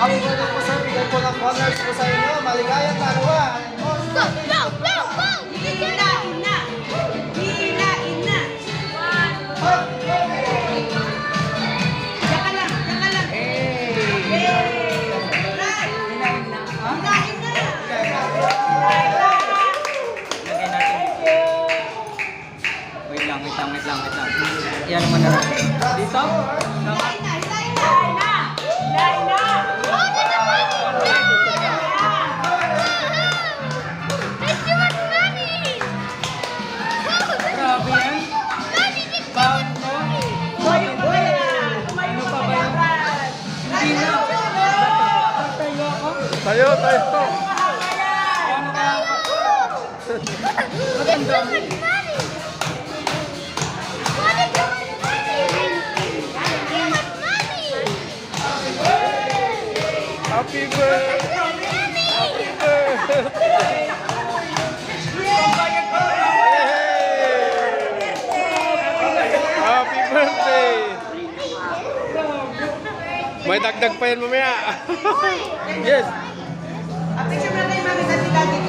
Happy birthday po sir. Bigay po ng honors po sa inyo. Maligayang kaarawan. Go, go, go, go! Hihilain na. Hihilain na. Tsaka lang, tsaka lang. Hilain na. Hilain na. Wait lang. Yan naman na lang. Dito? Hilain na, hilain na. Hilain na. It's too much money! Grabe yan. Bakit to? Tumayo ka ba yan? Tumayo ka ba yan? Hindi na. Tayo ako. Tayo. Ano kaya ako? It's too much money! What is too much money? Too much money! Happy birthday. Happy birthday. May dagdag pa yan mamaya. Yes. Picture na tayo, mami, sa si Daddy